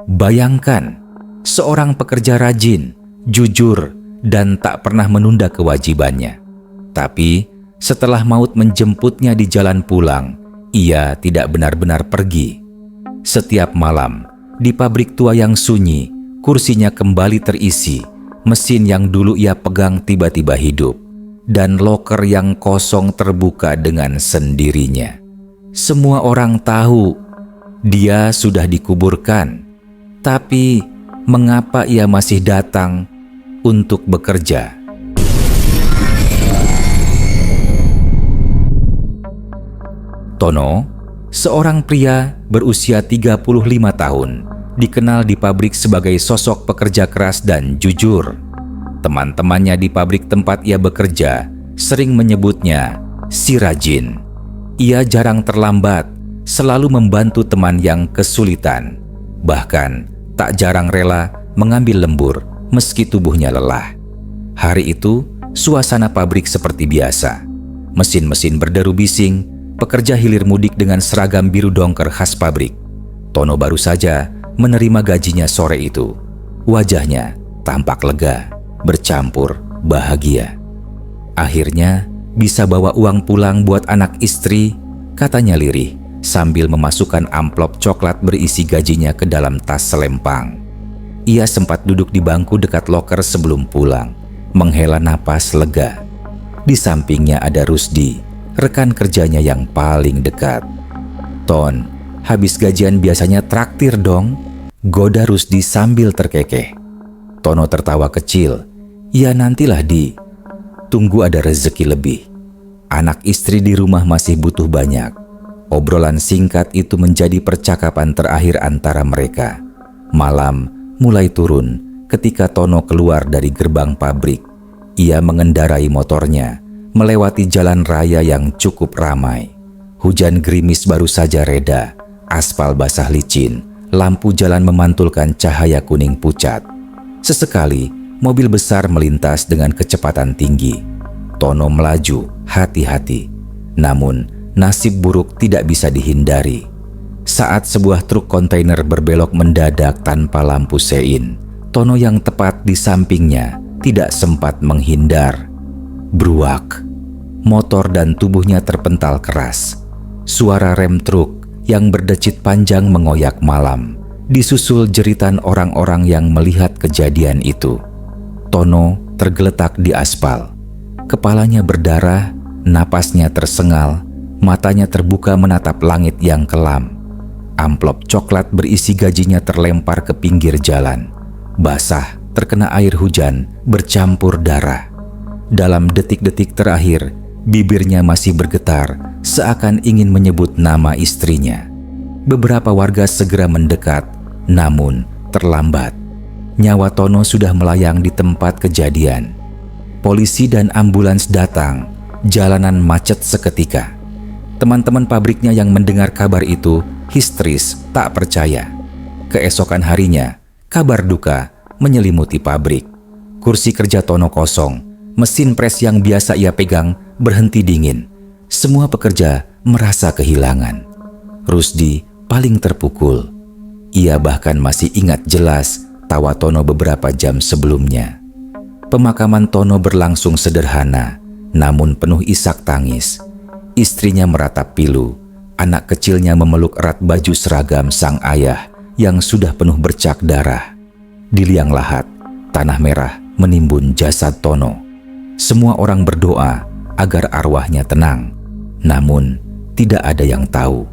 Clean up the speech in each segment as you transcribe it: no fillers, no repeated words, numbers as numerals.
Bayangkan, seorang pekerja rajin, jujur, dan tak pernah menunda kewajibannya. Tapi setelah maut menjemputnya di jalan pulang, ia tidak benar-benar pergi. Setiap malam, di pabrik tua yang sunyi, kursinya kembali terisi, mesin yang dulu ia pegang tiba-tiba hidup, dan loker yang kosong terbuka dengan sendirinya. Semua orang tahu dia sudah dikuburkan, tapi mengapa ia masih datang untuk bekerja? Tono, seorang pria berusia 35 tahun, dikenal di pabrik sebagai sosok pekerja keras dan jujur. Teman-temannya di pabrik tempat ia bekerja sering menyebutnya si rajin. Ia jarang terlambat, selalu membantu teman yang kesulitan. Bahkan tak jarang rela mengambil lembur meski tubuhnya lelah. Hari itu, suasana pabrik seperti biasa. Mesin-mesin berderu bising, pekerja hilir mudik dengan seragam biru dongker khas pabrik. Tono baru saja menerima gajinya sore itu. Wajahnya tampak lega, bercampur bahagia. Akhirnya bisa bawa uang pulang buat anak istri, katanya lirih sambil memasukkan amplop coklat berisi gajinya ke dalam tas selempang. Ia sempat duduk di bangku dekat loker sebelum pulang, menghela napas lega. Di sampingnya ada Rusdi, rekan kerjanya yang paling dekat. "Ton, habis gajian biasanya traktir dong," goda Rusdi sambil terkekeh. Tono tertawa kecil. "Ya nantilah Di, tunggu ada rezeki lebih. Anak istri di rumah masih butuh banyak." Obrolan singkat itu menjadi percakapan terakhir antara mereka. Malam mulai turun ketika Tono keluar dari gerbang pabrik. Ia mengendarai motornya melewati jalan raya yang cukup ramai. Hujan gerimis baru saja reda, aspal basah licin, lampu jalan memantulkan cahaya kuning pucat. Sesekali, mobil besar melintas dengan kecepatan tinggi. Tono melaju hati-hati, namun nasib buruk tidak bisa dihindari. Saat sebuah truk kontainer berbelok mendadak tanpa lampu sein, Tono yang tepat di sampingnya tidak sempat menghindar. Bruak, motor dan tubuhnya terpental keras. Suara rem truk yang berdecit panjang mengoyak malam, disusul jeritan orang-orang yang melihat kejadian itu. Tono tergeletak di aspal. Kepalanya berdarah, napasnya tersengal, matanya terbuka menatap langit yang kelam. Amplop coklat berisi gajinya terlempar ke pinggir jalan. Basah, terkena air hujan, bercampur darah. Dalam detik-detik terakhir, bibirnya masih bergetar, seakan ingin menyebut nama istrinya. Beberapa warga segera mendekat, namun terlambat. Nyawa Tono sudah melayang di tempat kejadian. Polisi dan ambulans datang, jalanan macet seketika. Teman-teman pabriknya yang mendengar kabar itu histeris, tak percaya. Keesokan harinya, kabar duka menyelimuti pabrik. Kursi kerja Tono kosong, mesin pres yang biasa ia pegang berhenti dingin. Semua pekerja merasa kehilangan. Rusdi paling terpukul. Ia bahkan masih ingat jelas tawa Tono beberapa jam sebelumnya. Pemakaman Tono berlangsung sederhana, namun penuh isak tangis. Istrinya meratap pilu, anak kecilnya memeluk erat baju seragam sang ayah yang sudah penuh bercak darah. Di liang lahat, tanah merah menimbun jasad Tono. Semua orang berdoa agar arwahnya tenang, namun tidak ada yang tahu.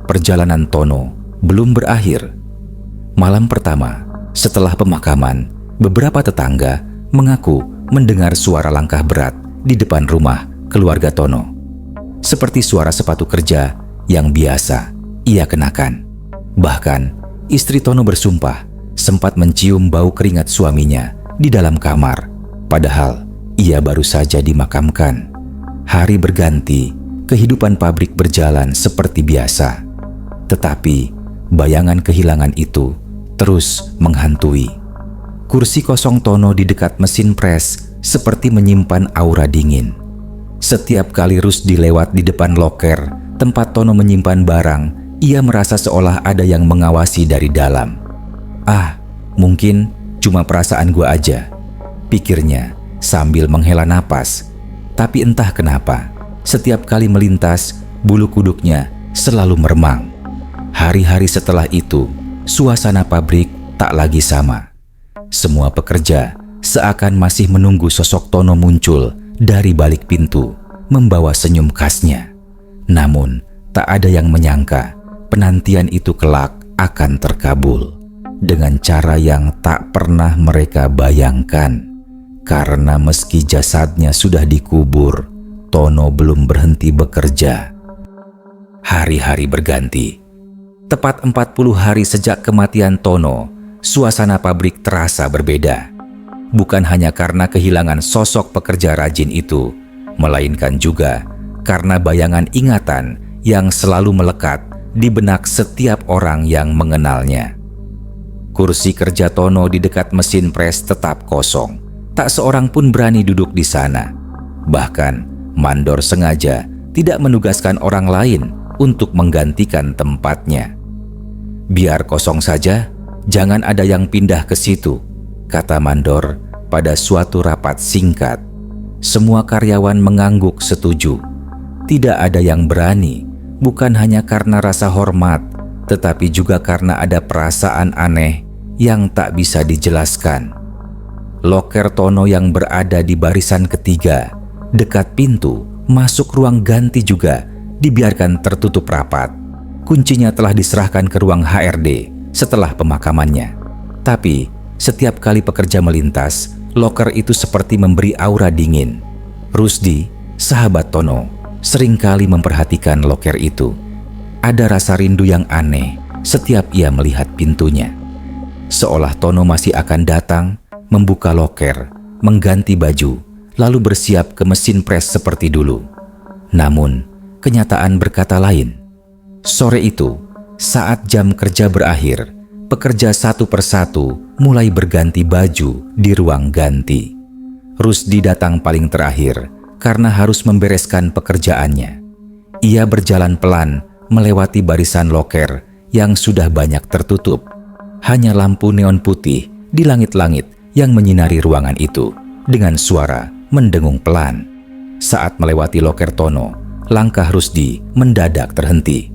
Perjalanan Tono belum berakhir. Malam pertama, setelah pemakaman, beberapa tetangga mengaku mendengar suara langkah berat di depan rumah keluarga Tono. Seperti suara sepatu kerja yang biasa ia kenakan. Bahkan, istri Tono bersumpah sempat mencium bau keringat suaminya di dalam kamar, padahal ia baru saja dimakamkan. Hari berganti, kehidupan pabrik berjalan seperti biasa. Tetapi, bayangan kehilangan itu terus menghantui. Kursi kosong Tono di dekat mesin pres seperti menyimpan aura dingin. Setiap kali Rusdi lewat di depan loker tempat Tono menyimpan barang, ia merasa seolah ada yang mengawasi dari dalam. "Ah, mungkin cuma perasaan gua aja," pikirnya sambil menghela napas. Tapi entah kenapa, setiap kali melintas, bulu kuduknya selalu meremang. Hari-hari setelah itu, suasana pabrik tak lagi sama. Semua pekerja seakan masih menunggu sosok Tono muncul dari balik pintu, membawa senyum khasnya. Namun, tak ada yang menyangka penantian itu kelak akan terkabul dengan cara yang tak pernah mereka bayangkan. Karena meski jasadnya sudah dikubur, Tono belum berhenti bekerja. Hari-hari berganti. Tepat 40 hari sejak kematian Tono, suasana pabrik terasa berbeda. Bukan hanya karena kehilangan sosok pekerja rajin itu, melainkan juga karena bayangan ingatan yang selalu melekat di benak setiap orang yang mengenalnya. Kursi kerja Tono di dekat mesin pres tetap kosong. Tak seorang pun berani duduk di sana. Bahkan, mandor sengaja tidak menugaskan orang lain untuk menggantikan tempatnya. "Biar kosong saja, jangan ada yang pindah ke situ," kata mandor pada suatu rapat singkat. Semua karyawan mengangguk setuju. Tidak ada yang berani, bukan hanya karena rasa hormat, tetapi juga karena ada perasaan aneh yang tak bisa dijelaskan. Loker Tono yang berada di barisan ketiga, dekat pintu masuk ruang ganti juga dibiarkan tertutup rapat. Kuncinya telah diserahkan ke ruang HRD setelah pemakamannya. Tapi setiap kali pekerja melintas, loker itu seperti memberi aura dingin. Rusdi, sahabat Tono, seringkali memperhatikan loker itu. Ada rasa rindu yang aneh setiap ia melihat pintunya. Seolah Tono masih akan datang, membuka loker, mengganti baju, lalu bersiap ke mesin pres seperti dulu. Namun, kenyataan berkata lain. Sore itu, saat jam kerja berakhir, pekerja satu persatu mulai berganti baju di ruang ganti. Rusdi datang paling terakhir karena harus membereskan pekerjaannya. Ia berjalan pelan melewati barisan loker yang sudah banyak tertutup. Hanya lampu neon putih di langit-langit yang menyinari ruangan itu dengan suara mendengung pelan. Saat melewati loker Tono, langkah Rusdi mendadak terhenti.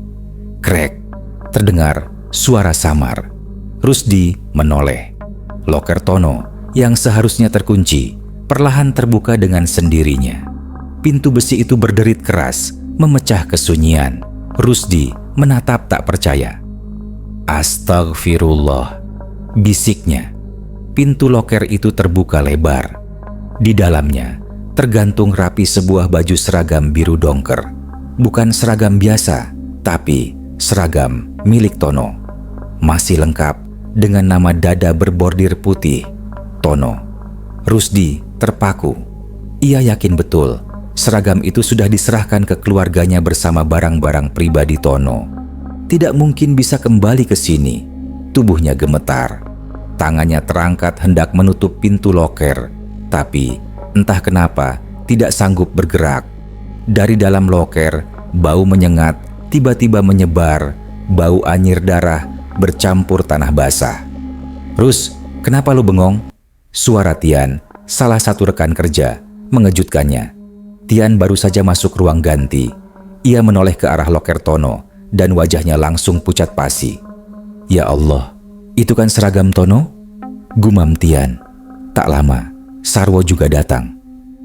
Krek, terdengar suara samar. Rusdi menoleh. Loker Tono yang seharusnya terkunci perlahan terbuka dengan sendirinya. Pintu besi itu berderit keras, memecah kesunyian. Rusdi menatap tak percaya. "Astagfirullah," bisiknya. Pintu loker itu terbuka lebar. Di dalamnya tergantung rapi sebuah baju seragam biru dongker. Bukan seragam biasa, tapi seragam milik Tono. Masih lengkap dengan nama dada berbordir putih, Tono. Rusdi terpaku. Ia yakin betul seragam itu sudah diserahkan ke keluarganya bersama barang-barang pribadi Tono. Tidak mungkin bisa kembali ke sini. Tubuhnya gemetar. Tangannya terangkat hendak menutup pintu loker, tapi entah kenapa tidak sanggup bergerak. Dari dalam loker, bau menyengat tiba-tiba menyebar, bau anyir darah bercampur tanah basah. "Rus, kenapa lu bengong?" Suara Tian, salah satu rekan kerja, mengejutkannya. Tian baru saja masuk ruang ganti. Ia menoleh ke arah loker Tono dan wajahnya langsung pucat pasi. "Ya Allah, itu kan seragam Tono?" gumam Tian. Tak lama, Sarwo juga datang.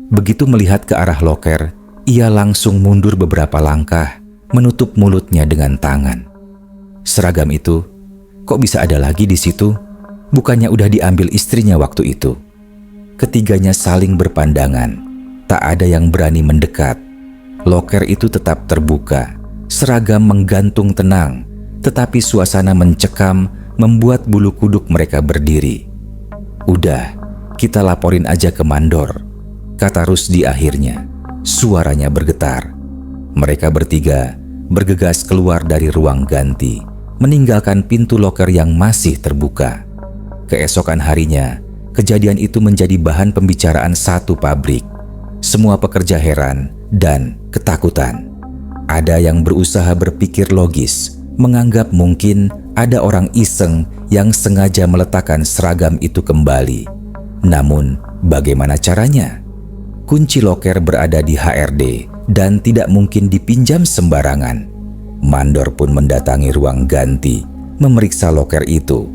Begitu melihat ke arah loker, ia langsung mundur beberapa langkah, menutup mulutnya dengan tangan. Seragam itu, kok bisa ada lagi di situ? Bukannya udah diambil istrinya waktu itu? Ketiganya saling berpandangan. Tak ada yang berani mendekat. Loker itu tetap terbuka. Seragam menggantung tenang, tetapi suasana mencekam membuat bulu kuduk mereka berdiri. "Udah, kita laporin aja ke mandor," kata Rusdi akhirnya. Suaranya bergetar. Mereka bertiga bergegas keluar dari ruang ganti, meninggalkan pintu loker yang masih terbuka. Keesokan harinya, kejadian itu menjadi bahan pembicaraan satu pabrik. Semua pekerja heran dan ketakutan. Ada yang berusaha berpikir logis, menganggap mungkin ada orang iseng yang sengaja meletakkan seragam itu kembali. Namun, bagaimana caranya? Kunci loker berada di HRD dan tidak mungkin dipinjam sembarangan. Mandor pun mendatangi ruang ganti, memeriksa loker itu.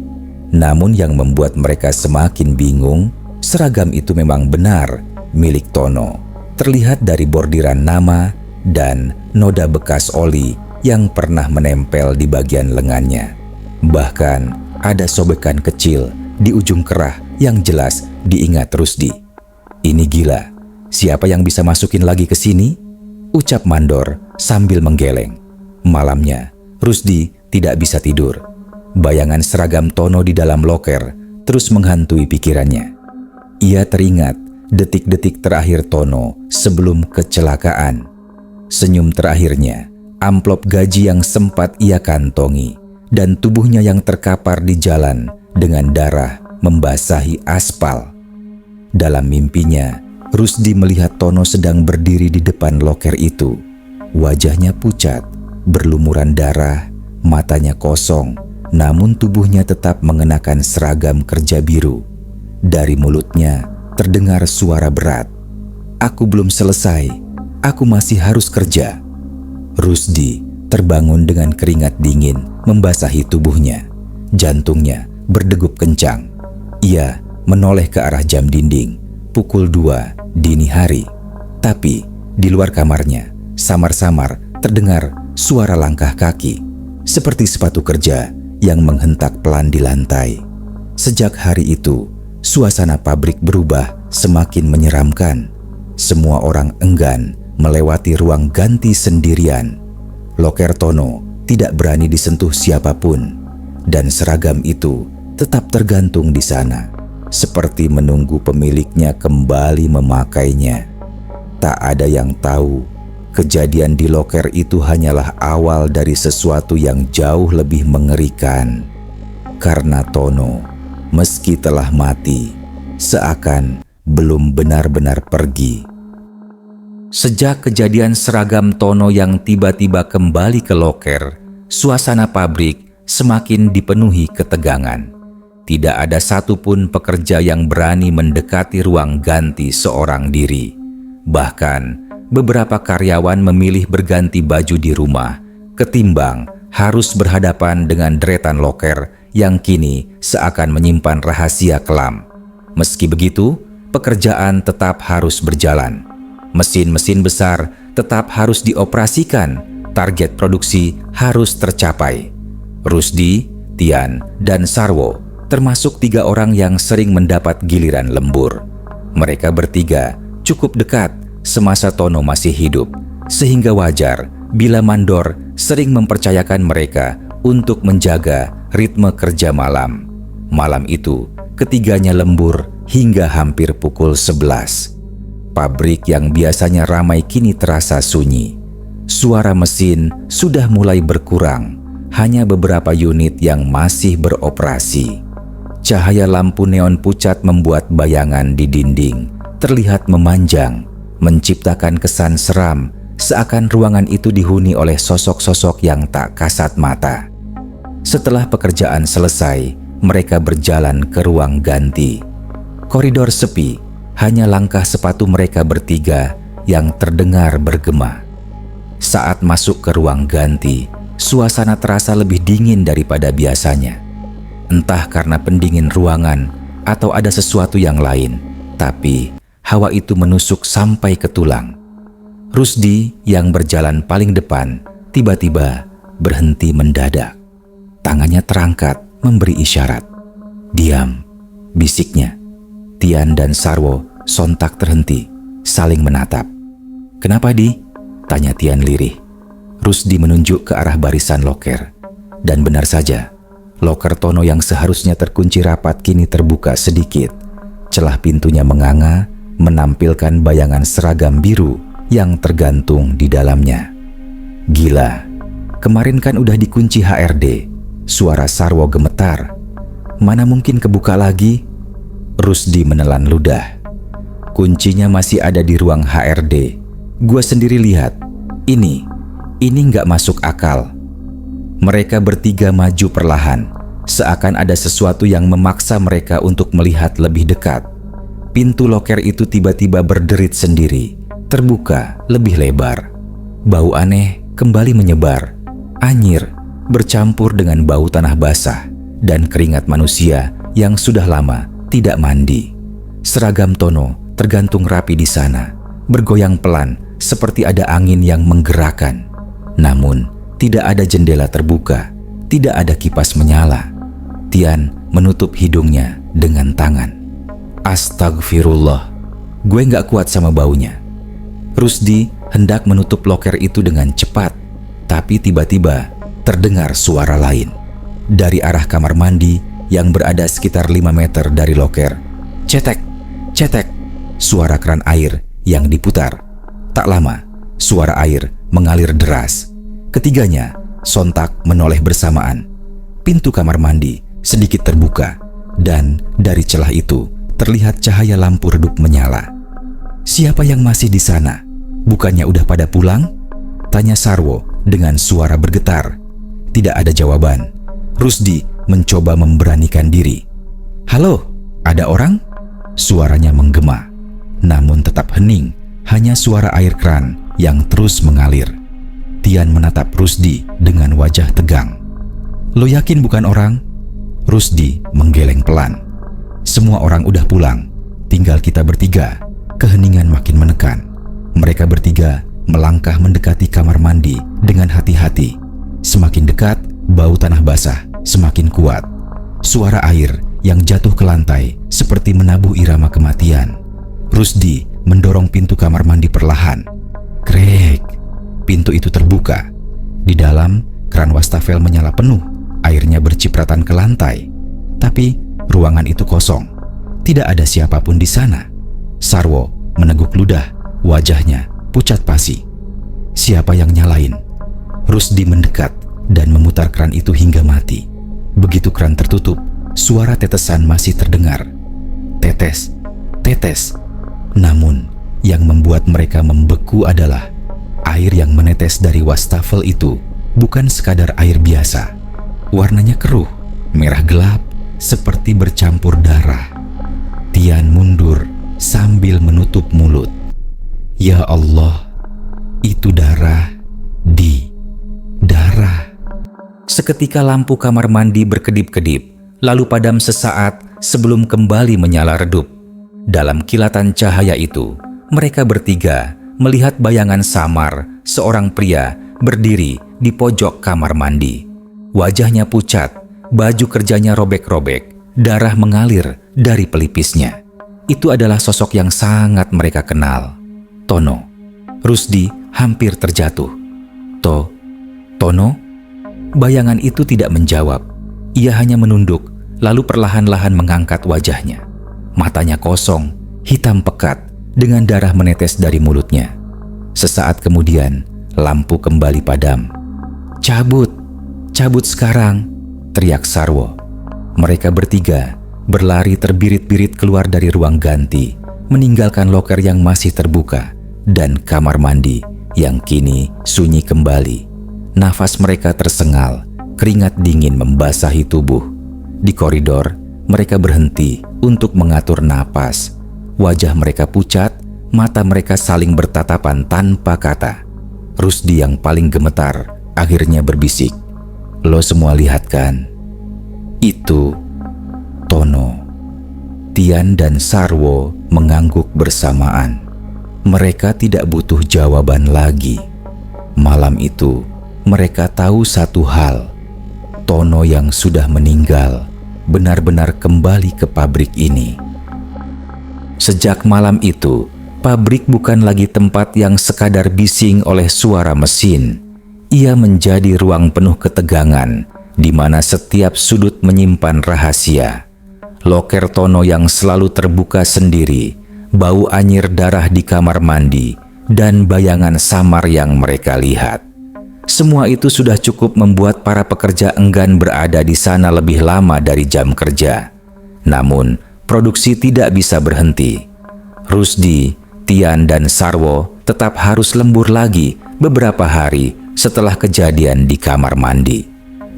Namun yang membuat mereka semakin bingung, seragam itu memang benar milik Tono. Terlihat dari bordiran nama dan noda bekas oli yang pernah menempel di bagian lengannya. Bahkan ada sobekan kecil di ujung kerah yang jelas diingat Rusdi. Ini gila, siapa yang bisa masukin lagi ke sini? Ucap Mandor sambil menggeleng. Malamnya, Rusdi tidak bisa tidur. Bayangan seragam Tono di dalam loker terus menghantui pikirannya. Ia teringat detik-detik terakhir Tono sebelum kecelakaan. Senyum terakhirnya, amplop gaji yang sempat ia kantongi, dan tubuhnya yang terkapar di jalan dengan darah membasahi aspal. Dalam mimpinya, Rusdi melihat Tono sedang berdiri di depan loker itu. Wajahnya pucat, berlumuran darah, matanya kosong, namun tubuhnya tetap mengenakan seragam kerja biru. Dari mulutnya terdengar suara berat. "Aku belum selesai, aku masih harus kerja." Rusdi terbangun dengan keringat dingin membasahi tubuhnya. Jantungnya berdegup kencang. Ia menoleh ke arah jam dinding, pukul 2 dini hari. Tapi di luar kamarnya, samar-samar terdengar suara langkah kaki, seperti sepatu kerja yang menghentak pelan di lantai. Sejak hari itu, suasana pabrik berubah semakin menyeramkan. Semua orang enggan melewati ruang ganti sendirian. Loker Tono tidak berani disentuh siapapun, dan seragam itu tetap tergantung di sana, seperti menunggu pemiliknya kembali memakainya. Tak ada yang tahu, kejadian di loker itu hanyalah awal dari sesuatu yang jauh lebih mengerikan. Karena Tono, meski telah mati, seakan belum benar-benar pergi. Sejak kejadian seragam Tono yang tiba-tiba kembali ke loker, suasana pabrik semakin dipenuhi ketegangan. Tidak ada satupun pekerja yang berani mendekati ruang ganti seorang diri. Bahkan, beberapa karyawan memilih berganti baju di rumah, ketimbang harus berhadapan dengan deretan loker yang kini seakan menyimpan rahasia kelam. Meski begitu, pekerjaan tetap harus berjalan. Mesin-mesin besar tetap harus dioperasikan, target produksi harus tercapai. Rusdi, Tian, dan Sarwo termasuk 3 orang yang sering mendapat giliran lembur. Mereka bertiga cukup dekat semasa Tono masih hidup, sehingga wajar bila Mandor sering mempercayakan mereka untuk menjaga ritme kerja malam. Malam itu, ketiganya lembur hingga hampir pukul 11. Pabrik yang biasanya ramai kini terasa sunyi. Suara mesin sudah mulai berkurang, hanya beberapa unit yang masih beroperasi. Cahaya lampu neon pucat membuat bayangan di dinding terlihat memanjang, menciptakan kesan seram, seakan ruangan itu dihuni oleh sosok-sosok yang tak kasat mata. Setelah pekerjaan selesai, mereka berjalan ke ruang ganti. Koridor sepi, hanya langkah sepatu mereka bertiga yang terdengar bergema. Saat masuk ke ruang ganti, suasana terasa lebih dingin daripada biasanya. Entah karena pendingin ruangan atau ada sesuatu yang lain, tapi hawa itu menusuk sampai ke tulang. Rusdi yang berjalan paling depan tiba-tiba berhenti mendadak. Tangannya terangkat memberi isyarat. "Diam," bisiknya. Tian dan Sarwo sontak terhenti, saling menatap. "Kenapa, Di?" tanya Tian lirih. Rusdi menunjuk ke arah barisan loker. Dan benar saja, loker Tono yang seharusnya terkunci rapat kini terbuka sedikit. Celah pintunya menganga, menampilkan bayangan seragam biru yang tergantung di dalamnya. "Gila, kemarin kan udah dikunci HRD." Suara Sarwo gemetar. "Mana mungkin kebuka lagi?" Rusdi menelan ludah. "Kuncinya masih ada di ruang HRD. Gua sendiri lihat. Ini nggak masuk akal." Mereka bertiga maju perlahan, seakan ada sesuatu yang memaksa mereka untuk melihat lebih dekat. Pintu loker itu tiba-tiba berderit sendiri, terbuka lebih lebar. Bau aneh kembali menyebar, anyir bercampur dengan bau tanah basah dan keringat manusia yang sudah lama tidak mandi. Seragam Tono tergantung rapi di sana, bergoyang pelan seperti ada angin yang menggerakkan. Namun, tidak ada jendela terbuka, tidak ada kipas menyala. Tian menutup hidungnya dengan tangan. Astagfirullah, gue gak kuat sama baunya. Rusdi hendak menutup loker itu dengan cepat, tapi tiba-tiba terdengar suara lain. Dari arah kamar mandi yang berada sekitar 5 meter dari loker. Cetek, cetek, suara keran air yang diputar. Tak lama, suara air mengalir deras. Ketiganya sontak menoleh bersamaan. Pintu kamar mandi sedikit terbuka, dan dari celah itu terlihat cahaya lampu redup menyala. Siapa yang masih di sana? Bukannya udah pada pulang? Tanya Sarwo dengan suara bergetar. Tidak ada jawaban. Rusdi mencoba memberanikan diri. Halo, ada orang? Suaranya menggema, namun tetap hening. Hanya suara air keran yang terus mengalir. Tian menatap Rusdi dengan wajah tegang. Lo yakin bukan orang? Rusdi menggeleng pelan. Semua orang udah pulang, tinggal kita bertiga. Keheningan makin menekan. Mereka bertiga melangkah mendekati kamar mandi dengan hati-hati. Semakin dekat, bau tanah basah semakin kuat. Suara air yang jatuh ke lantai seperti menabuh irama kematian. Rusdi mendorong pintu kamar mandi perlahan. Krek, pintu itu terbuka. Di dalam, keran wastafel menyala penuh. Airnya bercipratan ke lantai. Tapi ruangan itu kosong. Tidak ada siapapun di sana. Sarwo meneguk ludah, wajahnya pucat pasi. Siapa yang nyalain? Rusdi mendekat dan memutar keran itu hingga mati. Begitu keran tertutup, suara tetesan masih terdengar. Tetes, tetes. Namun, yang membuat mereka membeku adalah air yang menetes dari wastafel itu bukan sekadar air biasa. Warnanya keruh, merah gelap, seperti bercampur darah. Tian mundur sambil menutup mulut. Ya Allah, itu darah. Darah. Seketika lampu kamar mandi berkedip-kedip, lalu padam sesaat sebelum kembali menyala redup. Dalam kilatan cahaya itu, mereka bertiga melihat bayangan samar seorang pria berdiri di pojok kamar mandi. Wajahnya pucat, baju kerjanya robek-robek, darah mengalir dari pelipisnya. Itu adalah sosok yang sangat mereka kenal. Tono. Rusdi hampir terjatuh. Tono? Bayangan itu tidak menjawab. Ia hanya menunduk, lalu perlahan-lahan mengangkat wajahnya. Matanya kosong, hitam pekat, dengan darah menetes dari mulutnya. Sesaat kemudian, lampu kembali padam. Cabut sekarang, teriak Sarwo. Mereka bertiga berlari terbirit-birit keluar dari ruang ganti, meninggalkan loker yang masih terbuka dan kamar mandi yang kini sunyi kembali. Nafas mereka tersengal, keringat dingin membasahi tubuh. Di koridor, mereka berhenti untuk mengatur napas. Wajah mereka pucat, mata mereka saling bertatapan tanpa kata. Rusdi yang paling gemetar akhirnya berbisik. Lo semua lihat kan? Itu Tono. Tian dan Sarwo mengangguk bersamaan. Mereka tidak butuh jawaban lagi. Malam itu, mereka tahu satu hal. Tono yang sudah meninggal benar-benar kembali ke pabrik ini. Sejak malam itu, pabrik bukan lagi tempat yang sekadar bising oleh suara mesin. Ia menjadi ruang penuh ketegangan, di mana setiap sudut menyimpan rahasia. Loker Tono yang selalu terbuka sendiri, bau anyir darah di kamar mandi, dan bayangan samar yang mereka lihat. Semua itu sudah cukup membuat para pekerja enggan berada di sana lebih lama dari jam kerja. Namun, produksi tidak bisa berhenti. Rusdi, Tian, dan Sarwo tetap harus lembur lagi beberapa hari setelah kejadian di kamar mandi.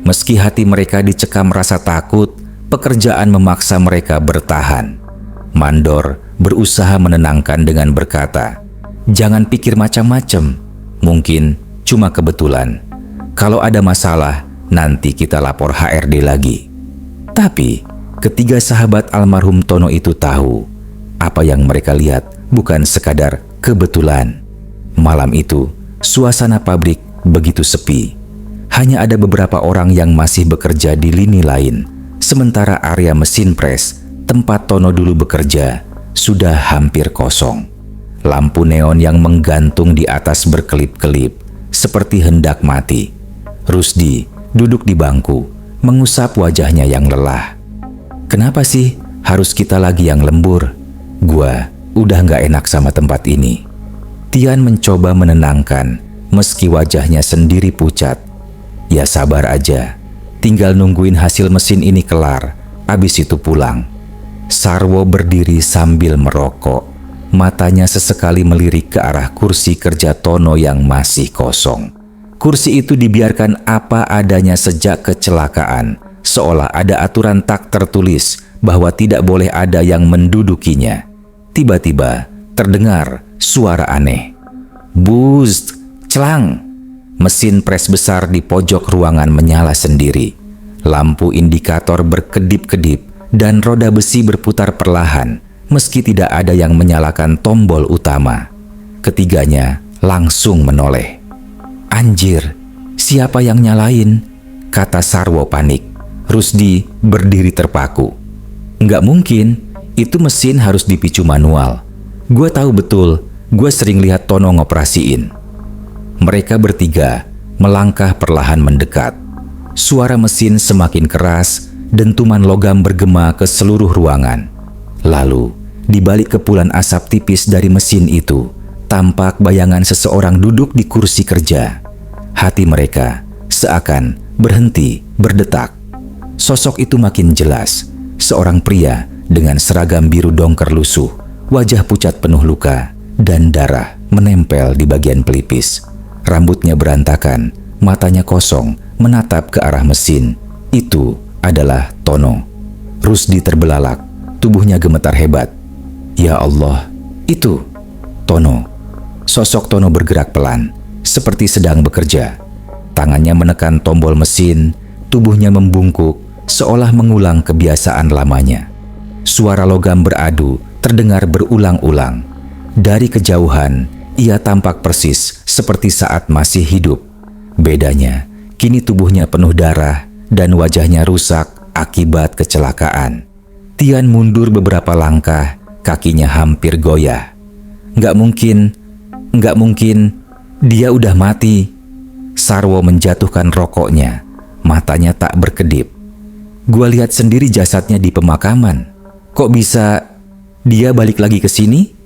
Meski hati mereka dicekam rasa takut, pekerjaan memaksa mereka bertahan. Mandor berusaha menenangkan dengan berkata, "Jangan pikir macam-macam, mungkin cuma kebetulan. Kalau ada masalah, nanti kita lapor HRD lagi." Tapi ketiga sahabat almarhum Tono itu tahu, apa yang mereka lihat bukan sekadar kebetulan. Malam itu, suasana pabrik begitu sepi. Hanya ada beberapa orang yang masih bekerja di lini lain, sementara area mesin pres tempat Tono dulu bekerja sudah hampir kosong. Lampu neon yang menggantung di atas berkelip-kelip seperti hendak mati. Rusdi duduk di bangku, mengusap wajahnya yang lelah. "Kenapa sih harus kita lagi yang lembur? Gua udah gak enak sama tempat ini." Tian mencoba menenangkan meski wajahnya sendiri pucat. "Ya sabar aja, tinggal nungguin hasil mesin ini kelar, abis itu pulang." Sarwo berdiri sambil merokok. Matanya sesekali melirik ke arah kursi kerja Tono yang masih kosong. Kursi itu dibiarkan apa adanya sejak kecelakaan, seolah ada aturan tak tertulis bahwa tidak boleh ada yang mendudukinya. Tiba-tiba terdengar suara aneh. Buzz, celang. Mesin pres besar di pojok ruangan menyala sendiri. Lampu indikator berkedip-kedip dan roda besi berputar perlahan meski tidak ada yang menyalakan tombol utama. Ketiganya langsung menoleh. "Anjir, siapa yang nyalain?" kata Sarwo panik. Rusdi berdiri terpaku. "Nggak mungkin, itu mesin harus dipicu manual. Gue tahu betul, gue sering lihat Tono ngoperasiin." Mereka bertiga melangkah perlahan mendekat. Suara mesin semakin keras, dentuman logam bergema ke seluruh ruangan. Lalu, di balik kepulan asap tipis dari mesin itu, tampak bayangan seseorang duduk di kursi kerja. Hati mereka seakan berhenti berdetak. Sosok itu makin jelas, seorang pria dengan seragam biru dongker lusuh, wajah pucat penuh luka, dan darah menempel di bagian pelipis. Rambutnya berantakan, matanya kosong, menatap ke arah mesin. Itu adalah Tono. Rusdi terbelalak, tubuhnya gemetar hebat. "Ya Allah, itu Tono." Sosok Tono bergerak pelan, seperti sedang bekerja. Tangannya menekan tombol mesin, tubuhnya membungkuk, seolah mengulang kebiasaan lamanya. Suara logam beradu terdengar berulang-ulang. Dari kejauhan, ia tampak persis seperti saat masih hidup. Bedanya, kini tubuhnya penuh darah dan wajahnya rusak akibat kecelakaan. Tian mundur beberapa langkah, kakinya hampir goyah. Nggak mungkin, dia udah mati." Sarwo menjatuhkan rokoknya, matanya tak berkedip. "Gua lihat sendiri jasadnya di pemakaman. Kok bisa dia balik lagi ke sini?"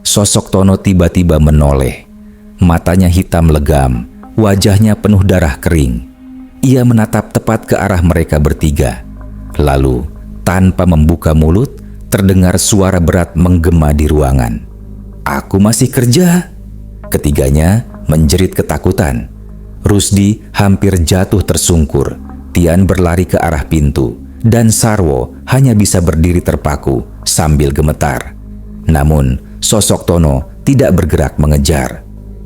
Sosok Tono tiba-tiba menoleh. Matanya hitam legam, wajahnya penuh darah kering. Ia menatap tepat ke arah mereka bertiga. Lalu, tanpa membuka mulut, terdengar suara berat menggema di ruangan. "Aku masih kerja." Ketiganya menjerit ketakutan. Rusdi hampir jatuh tersungkur. Tian berlari ke arah pintu, dan Sarwo hanya bisa berdiri terpaku sambil gemetar. Namun, sosok Tono tidak bergerak mengejar.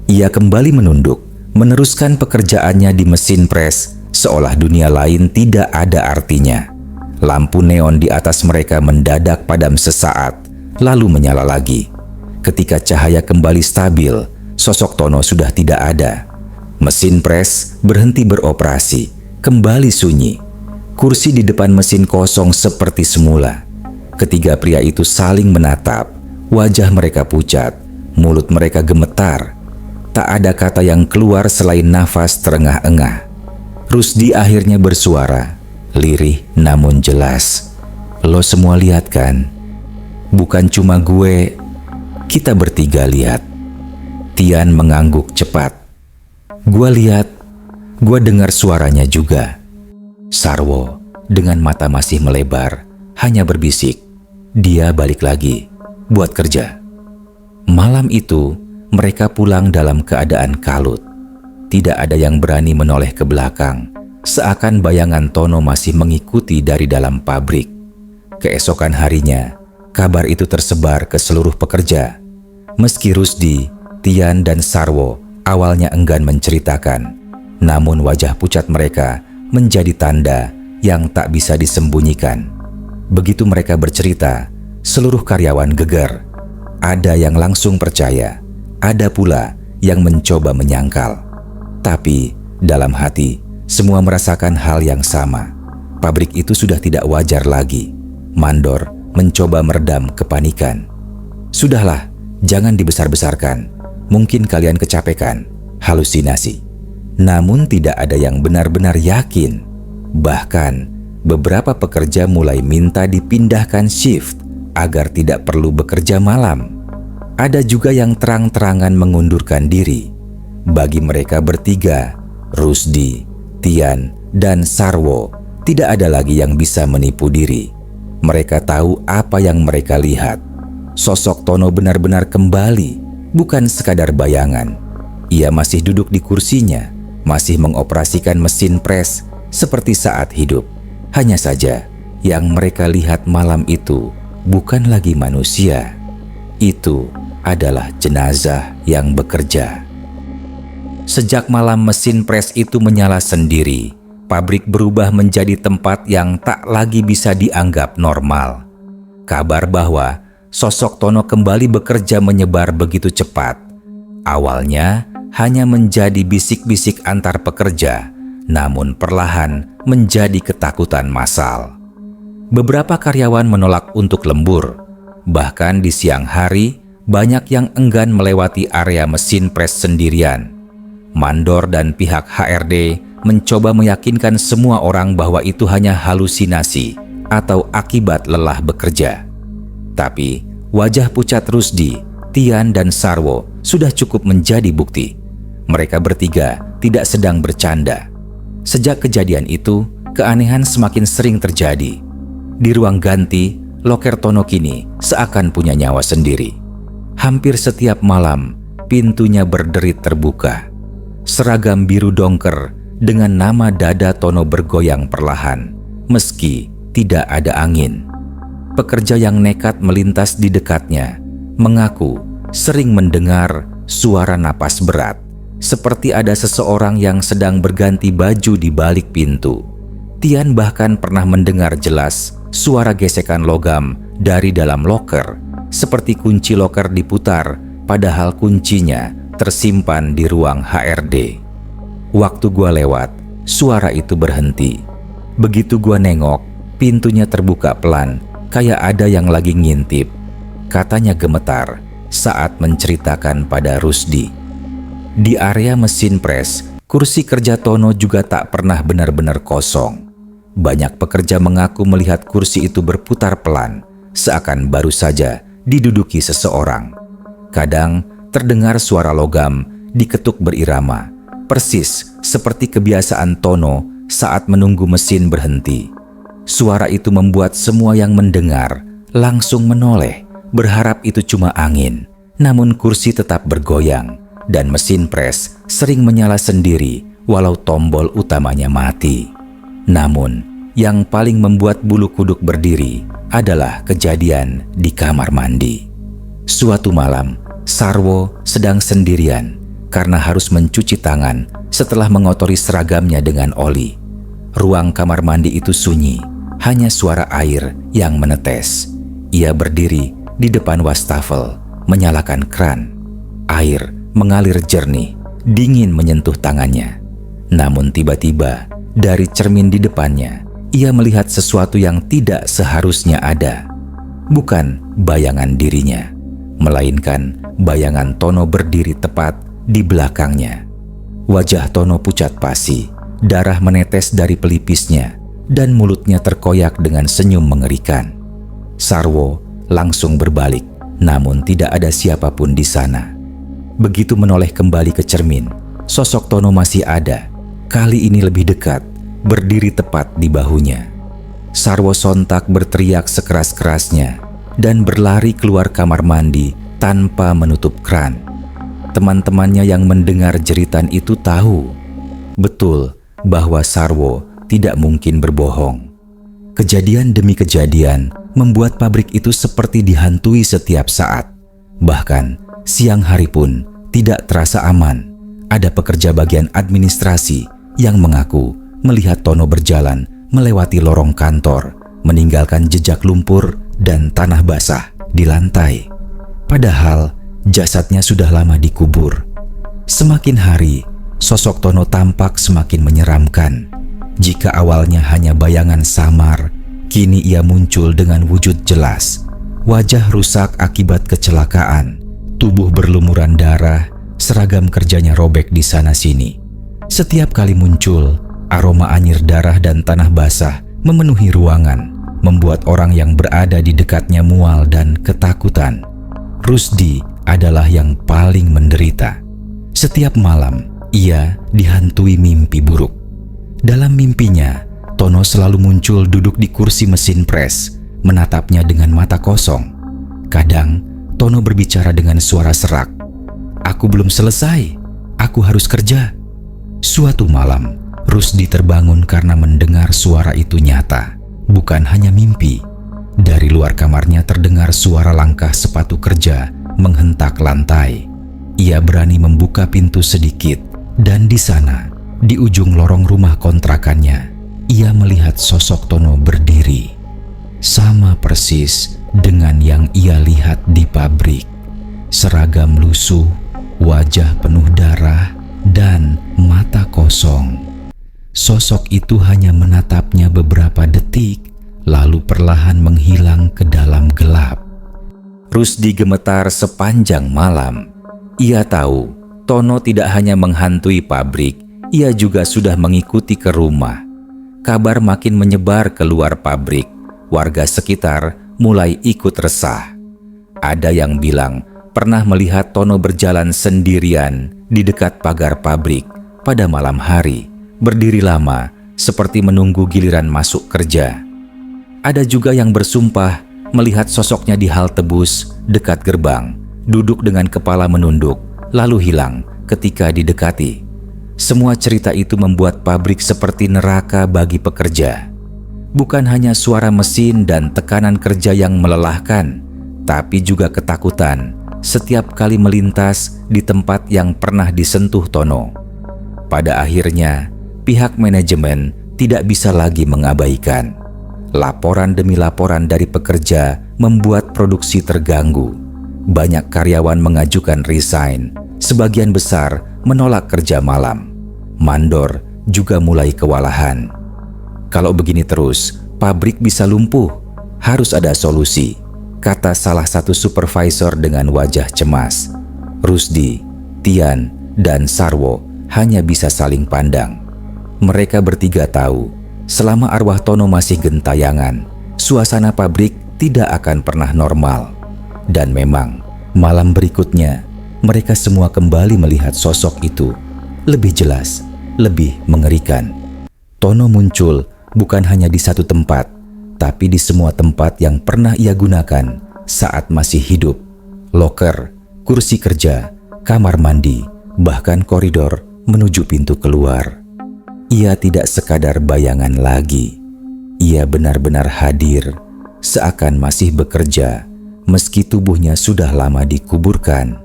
Ia kembali menunduk, meneruskan pekerjaannya di mesin pres, seolah dunia lain tidak ada artinya. Lampu neon di atas mereka mendadak padam sesaat, lalu menyala lagi. Ketika cahaya kembali stabil, sosok Tono sudah tidak ada. Mesin pres berhenti beroperasi, kembali sunyi. Kursi di depan mesin kosong seperti semula. Ketiga pria itu saling menatap. Wajah mereka pucat, mulut mereka gemetar. Tak ada kata yang keluar selain nafas terengah-engah. Rusdi akhirnya bersuara, lirih namun jelas. "Lo semua lihat kan? Bukan cuma gue, kita bertiga lihat." Tian mengangguk cepat. "Gue lihat, gue dengar suaranya juga." Sarwo dengan mata masih melebar hanya berbisik, "Dia balik lagi buat kerja." Malam itu, mereka pulang dalam keadaan kalut. Tidak ada yang berani menoleh ke belakang. seakan bayangan Tono masih mengikuti dari dalam pabrik. Keesokan harinya, kabar itu tersebar ke seluruh pekerja. Meski Rusdi, Tian, dan Sarwo awalnya enggan menceritakan, namun wajah pucat mereka menjadi tanda yang tak bisa disembunyikan. Begitu mereka bercerita, seluruh karyawan geger. Ada yang langsung percaya, ada pula yang mencoba menyangkal. Tapi dalam hati, semua merasakan hal yang sama. Pabrik itu sudah tidak wajar lagi. Mandor mencoba meredam kepanikan. Sudahlah, jangan dibesar-besarkan. Mungkin kalian kecapekan, halusinasi. Namun tidak ada yang benar-benar yakin. Bahkan, beberapa pekerja mulai minta dipindahkan shift agar tidak perlu bekerja malam. Ada juga yang terang-terangan mengundurkan diri. Bagi mereka bertiga, Rusdi, Tian, dan Sarwo, tidak ada lagi yang bisa menipu diri. Mereka tahu apa yang mereka lihat. Sosok Tono benar-benar kembali, bukan sekadar bayangan. Ia masih duduk di kursinya, masih mengoperasikan mesin pres seperti saat hidup. Hanya saja, yang mereka lihat malam itu bukan lagi manusia. Itu adalah jenazah yang bekerja. Sejak malam mesin pres itu menyala sendiri, pabrik berubah menjadi tempat yang tak lagi bisa dianggap normal. Kabar bahwa sosok Tono kembali bekerja menyebar begitu cepat. Awalnya hanya menjadi bisik-bisik antar pekerja, namun perlahan menjadi ketakutan massal. Beberapa karyawan menolak untuk lembur. Bahkan di siang hari, banyak yang enggan melewati area mesin pres sendirian. Mandor dan pihak HRD mencoba meyakinkan semua orang bahwa itu hanya halusinasi atau akibat lelah bekerja. Tapi wajah pucat Rusdi, Tian, dan Sarwo sudah cukup menjadi bukti. Mereka bertiga tidak sedang bercanda. Sejak kejadian itu, keanehan semakin sering terjadi. Di ruang ganti, loker Tono kini seakan punya nyawa sendiri. Hampir setiap malam, pintunya berderit terbuka. Seragam biru dongker dengan nama dada Tono bergoyang perlahan, meski tidak ada angin. Pekerja yang nekat melintas di dekatnya mengaku sering mendengar suara napas berat, seperti ada seseorang yang sedang berganti baju di balik pintu. Tian bahkan pernah mendengar jelas suara gesekan logam dari dalam loker, seperti kunci loker diputar, padahal kuncinya tersimpan di ruang HRD. Waktu gua lewat, suara itu berhenti. Begitu gua nengok, pintunya terbuka pelan, kayak ada yang lagi ngintip. Katanya gemetar saat menceritakan pada Rusdi. Di area mesin pres, kursi kerja Tono juga tak pernah benar-benar kosong. Banyak pekerja mengaku melihat kursi itu berputar pelan, seakan baru saja diduduki seseorang. Kadang terdengar suara logam diketuk berirama, persis seperti kebiasaan Tono saat menunggu mesin berhenti. Suara itu membuat semua yang mendengar langsung menoleh, berharap itu cuma angin. Namun kursi tetap bergoyang dan mesin pres sering menyala sendiri walau tombol utamanya mati. Namun, yang paling membuat bulu kuduk berdiri adalah kejadian di kamar mandi. Suatu malam, Sarwo sedang sendirian karena harus mencuci tangan setelah mengotori seragamnya dengan oli. Ruang kamar mandi itu sunyi, hanya suara air yang menetes. Ia berdiri di depan wastafel, menyalakan keran. Air mengalir jernih, dingin menyentuh tangannya. Namun tiba-tiba, dari cermin di depannya, ia melihat sesuatu yang tidak seharusnya ada. Bukan bayangan dirinya, melainkan bayangan Tono berdiri tepat di belakangnya. Wajah Tono pucat pasi, darah menetes dari pelipisnya, dan mulutnya terkoyak dengan senyum mengerikan. Sarwo langsung berbalik, namun tidak ada siapapun di sana. Begitu menoleh kembali ke cermin, sosok Tono masih ada, kali ini lebih dekat, berdiri tepat di bahunya. Sarwo sontak berteriak sekeras-kerasnya dan berlari keluar kamar mandi tanpa menutup keran. Teman-temannya yang mendengar jeritan itu tahu betul bahwa Sarwo tidak mungkin berbohong. Kejadian demi kejadian membuat pabrik itu seperti dihantui setiap saat. Bahkan siang hari pun tidak terasa aman. Ada pekerja bagian administrasi yang mengaku melihat Tono berjalan melewati lorong kantor, meninggalkan jejak lumpur dan tanah basah di lantai. Padahal jasadnya sudah lama dikubur. Semakin hari, sosok Tono tampak semakin menyeramkan. Jika awalnya hanya bayangan samar, kini ia muncul dengan wujud jelas. Wajah rusak akibat kecelakaan, tubuh berlumuran darah, seragam kerjanya robek di sana-sini. Setiap kali muncul, aroma anyir darah dan tanah basah memenuhi ruangan, membuat orang yang berada di dekatnya mual dan ketakutan. Rusdi adalah yang paling menderita. Setiap malam, ia dihantui mimpi buruk. Dalam mimpinya, Tono selalu muncul duduk di kursi mesin pres, menatapnya dengan mata kosong. Kadang, Tono berbicara dengan suara serak. "Aku belum selesai, aku harus kerja." Suatu malam, Rusdi terbangun karena mendengar suara itu nyata, bukan hanya mimpi. Dari luar kamarnya terdengar suara langkah sepatu kerja menghentak lantai. Ia berani membuka pintu sedikit, dan di sana, di ujung lorong rumah kontrakannya, ia melihat sosok Tono berdiri. Sama persis dengan yang ia lihat di pabrik. Seragam lusuh, wajah penuh darah, dan mata kosong. Sosok itu hanya menatapnya beberapa detik, lalu perlahan menghilang ke dalam gelap. Rusdi gemetar sepanjang malam. Ia tahu Tono tidak hanya menghantui pabrik, ia juga sudah mengikuti ke rumah. Kabar makin menyebar keluar pabrik. Warga sekitar mulai ikut resah. Ada yang bilang pernah melihat Tono berjalan sendirian di dekat pagar pabrik pada malam hari, berdiri lama seperti menunggu giliran masuk kerja. Ada juga yang bersumpah melihat sosoknya di halte bus dekat gerbang, duduk dengan kepala menunduk, lalu hilang ketika didekati. Semua cerita itu membuat pabrik seperti neraka bagi pekerja. Bukan hanya suara mesin dan tekanan kerja yang melelahkan, tapi juga ketakutan setiap kali melintas di tempat yang pernah disentuh Tono. Pada akhirnya, pihak manajemen tidak bisa lagi mengabaikan. Laporan demi laporan dari pekerja membuat produksi terganggu. Banyak karyawan mengajukan resign, sebagian besar menolak kerja malam. Mandor juga mulai kewalahan. Kalau begini terus, pabrik bisa lumpuh. Harus ada solusi, kata salah satu supervisor dengan wajah cemas. Rusdi, Tian, dan Sarwo hanya bisa saling pandang. Mereka bertiga tahu, selama arwah Tono masih gentayangan, suasana pabrik tidak akan pernah normal. Dan memang, malam berikutnya, mereka semua kembali melihat sosok itu. Lebih jelas, lebih mengerikan. Tono muncul bukan hanya di satu tempat, tapi di semua tempat yang pernah ia gunakan saat masih hidup. Loker, kursi kerja, kamar mandi, bahkan koridor menuju pintu keluar. Ia tidak sekadar bayangan lagi. Ia benar-benar hadir, seakan masih bekerja, meski tubuhnya sudah lama dikuburkan.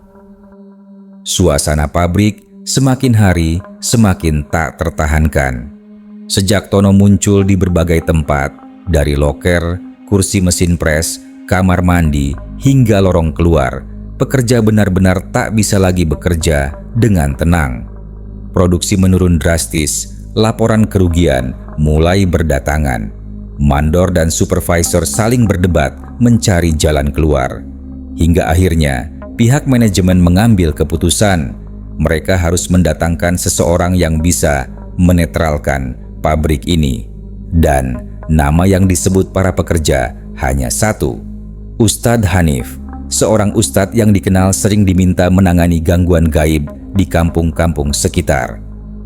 Suasana pabrik semakin hari semakin tak tertahankan. Sejak Tono muncul di berbagai tempat, dari loker, kursi mesin pres, kamar mandi, hingga lorong keluar, pekerja benar-benar tak bisa lagi bekerja dengan tenang. Produksi menurun drastis, laporan kerugian mulai berdatangan. Mandor dan supervisor saling berdebat mencari jalan keluar. Hingga akhirnya, pihak manajemen mengambil keputusan. Mereka harus mendatangkan seseorang yang bisa menetralkan pabrik ini. Dan nama yang disebut para pekerja hanya satu, Ustadz Hanif, seorang ustadz yang dikenal sering diminta menangani gangguan gaib di kampung-kampung sekitar.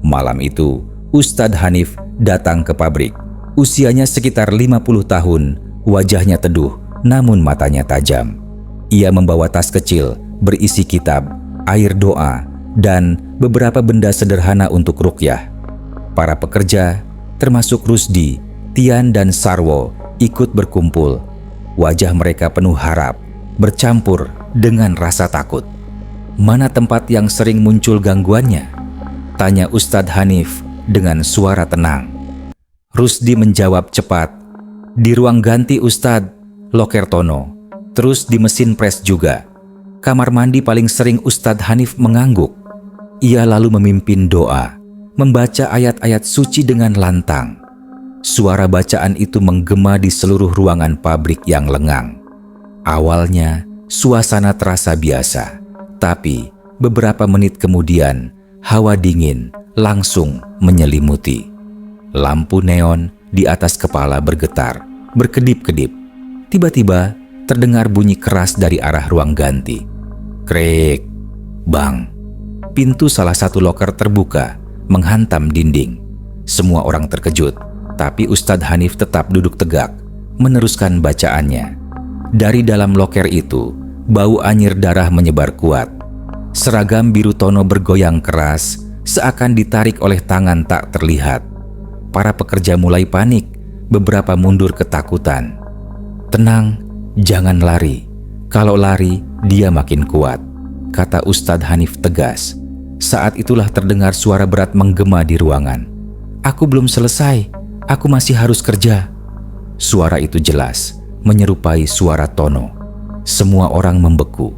Malam itu, Ustadz Hanif datang ke pabrik. Usianya sekitar 50 tahun, wajahnya teduh, namun matanya tajam. Ia membawa tas kecil berisi kitab, air doa, dan beberapa benda sederhana untuk ruqyah. Para pekerja, termasuk Rusdi, Tian dan Sarwo, ikut berkumpul. Wajah mereka penuh harap, bercampur dengan rasa takut. "Mana tempat yang sering muncul gangguannya?" tanya Ustadz Hanif dengan suara tenang. Rusdi menjawab cepat, "Di ruang ganti Ustadz, loker Tono. Terus di mesin pres juga. Kamar mandi paling sering Ustadz Hanif mengangguk." Ia lalu memimpin doa, membaca ayat-ayat suci dengan lantang. Suara bacaan itu menggema di seluruh ruangan pabrik yang lengang. Awalnya, suasana terasa biasa, tapi beberapa menit kemudian, hawa dingin langsung menyelimuti. Lampu neon di atas kepala bergetar, berkedip-kedip. Tiba-tiba, terdengar bunyi keras dari arah ruang ganti. Krek, bang. Pintu salah satu loker terbuka, menghantam dinding. Semua orang terkejut, tapi Ustadz Hanif tetap duduk tegak, meneruskan bacaannya. Dari dalam loker itu, bau anyir darah menyebar kuat. Seragam biru Tono bergoyang keras, seakan ditarik oleh tangan tak terlihat. Para pekerja mulai panik, beberapa mundur ketakutan. "Tenang, jangan lari. Kalau lari, dia makin kuat," kata Ustadz Hanif tegas. Saat itulah terdengar suara berat menggema di ruangan. "Aku belum selesai, aku masih harus kerja." Suara itu jelas, menyerupai suara Tono. Semua orang membeku.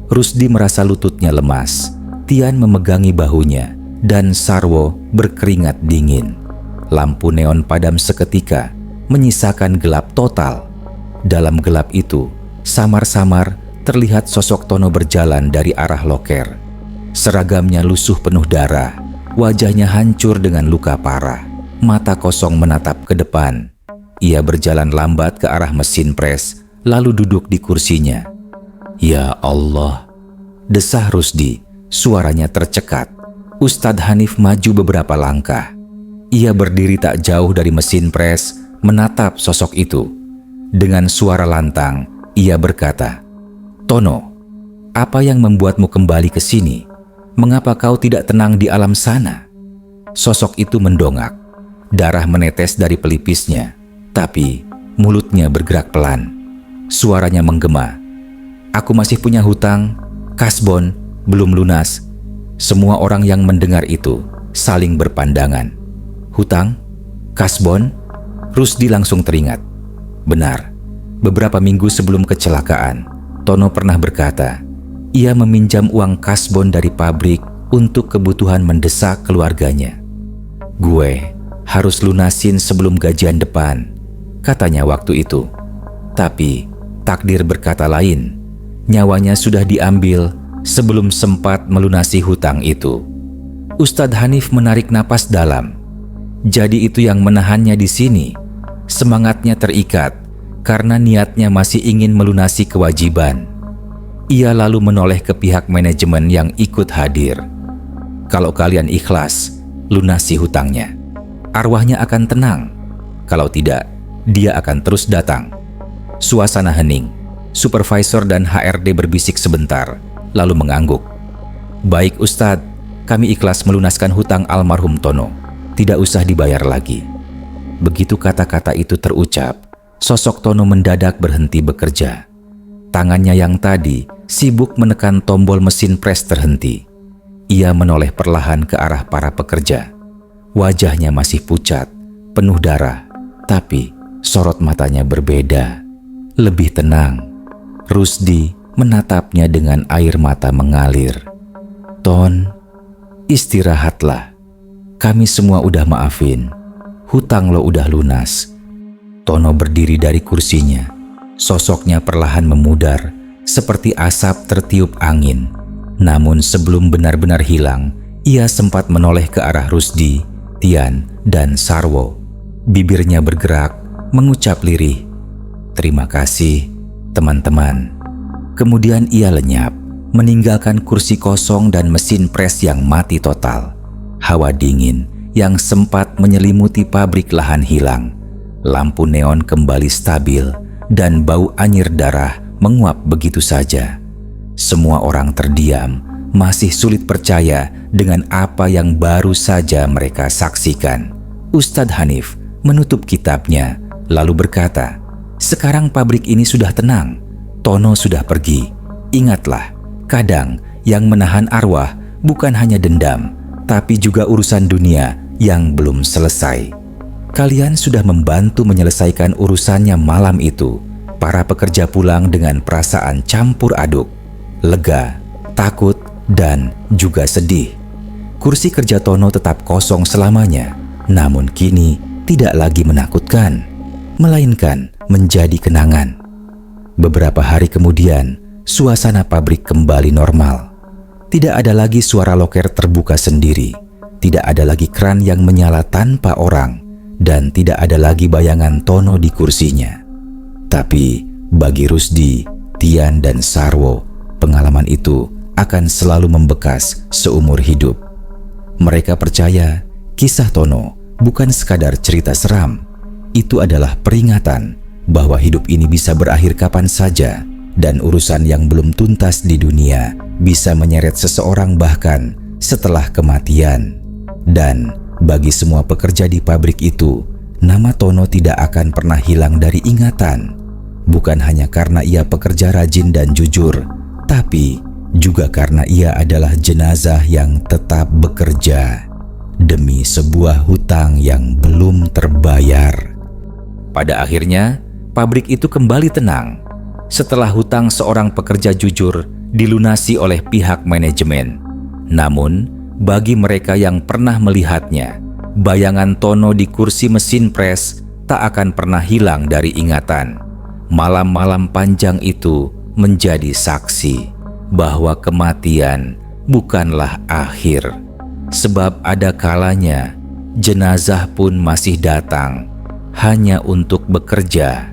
Rusdi merasa lututnya lemas, Tian memegangi bahunya, dan Sarwo berkeringat dingin. Lampu neon padam seketika, menyisakan gelap total. Dalam gelap itu, samar-samar terlihat sosok Tono berjalan dari arah loker. Seragamnya lusuh penuh darah, wajahnya hancur dengan luka parah, mata kosong menatap ke depan. Ia berjalan lambat ke arah mesin pres, lalu duduk di kursinya. "Ya Allah," desah Rusdi, suaranya tercekat. Ustadz Hanif maju beberapa langkah. Ia berdiri tak jauh dari mesin pres, menatap sosok itu. Dengan suara lantang, ia berkata, "Tono, apa yang membuatmu kembali ke sini? Mengapa kau tidak tenang di alam sana?" Sosok itu mendongak. Darah menetes dari pelipisnya, tapi mulutnya bergerak pelan. Suaranya menggema, "Aku masih punya hutang, kasbon, belum lunas." Semua orang yang mendengar itu saling berpandangan. "Hutang? Kasbon?" Rusdi langsung teringat. Benar, beberapa minggu sebelum kecelakaan, Tono pernah berkata, ia meminjam uang kasbon dari pabrik untuk kebutuhan mendesak keluarganya. "Gue harus lunasin sebelum gajian depan," katanya waktu itu. Tapi takdir berkata lain. Nyawanya sudah diambil sebelum sempat melunasi hutang itu. Ustadz Hanif menarik napas dalam. Jadi itu yang menahannya di sini. Semangatnya terikat karena niatnya masih ingin melunasi kewajiban. Ia lalu menoleh ke pihak manajemen yang ikut hadir. "Kalau kalian ikhlas, lunasi hutangnya. Arwahnya akan tenang. Kalau tidak, dia akan terus datang." Suasana hening. Supervisor dan HRD berbisik sebentar, lalu mengangguk. "Baik Ustadz, kami ikhlas melunaskan hutang almarhum Tono. Tidak usah dibayar lagi." Begitu kata-kata itu terucap, sosok Tono mendadak berhenti bekerja. Tangannya yang tadi sibuk menekan tombol mesin pres terhenti. Ia menoleh perlahan ke arah para pekerja. Wajahnya masih pucat, penuh darah, tapi sorot matanya berbeda, lebih tenang. Rusdi menatapnya dengan air mata mengalir. "Ton, istirahatlah. Kami semua udah maafin. Hutang lo udah lunas." Tono berdiri dari kursinya. Sosoknya perlahan memudar, seperti asap tertiup angin. Namun sebelum benar-benar hilang, ia sempat menoleh ke arah Rusdi, Tian, dan Sarwo. Bibirnya bergerak, mengucap lirih, "Terima kasih, teman-teman." Kemudian ia lenyap, meninggalkan kursi kosong dan mesin pres yang mati total. Hawa dingin yang sempat menyelimuti pabrik lahan hilang. Lampu neon kembali stabil, dan bau anyir darah menguap begitu saja. Semua orang terdiam, masih sulit percaya dengan apa yang baru saja mereka saksikan. Ustadz Hanif menutup kitabnya lalu berkata, "Sekarang pabrik ini sudah tenang. Tono sudah pergi. Ingatlah, kadang yang menahan arwah bukan hanya dendam, tapi juga urusan dunia yang belum selesai. Kalian sudah membantu menyelesaikan urusannya malam itu." Para pekerja pulang dengan perasaan campur aduk, lega, takut, dan juga sedih. Kursi kerja Tono tetap kosong selamanya, namun kini tidak lagi menakutkan, melainkan menjadi kenangan. Beberapa hari kemudian, suasana pabrik kembali normal. Tidak ada lagi suara loker terbuka sendiri, tidak ada lagi keran yang menyala tanpa orang, dan tidak ada lagi bayangan Tono di kursinya. Tapi bagi Rusdi, Tian, dan Sarwo, pengalaman itu akan selalu membekas seumur hidup. Mereka percaya kisah Tono bukan sekadar cerita seram. Itu adalah peringatan bahwa hidup ini bisa berakhir kapan saja, dan urusan yang belum tuntas di dunia bisa menyeret seseorang bahkan setelah kematian. Dan bagi semua pekerja di pabrik itu, nama Tono tidak akan pernah hilang dari ingatan. Bukan hanya karena ia pekerja rajin dan jujur, tapi juga karena ia adalah jenazah yang tetap bekerja demi sebuah hutang yang belum terbayar. Pada akhirnya, pabrik itu kembali tenang setelah hutang seorang pekerja jujur dilunasi oleh pihak manajemen. Namun, bagi mereka yang pernah melihatnya, bayangan Tono di kursi mesin pres tak akan pernah hilang dari ingatan. Malam-malam panjang itu menjadi saksi bahwa kematian bukanlah akhir, sebab ada kalanya jenazah pun masih datang hanya untuk bekerja.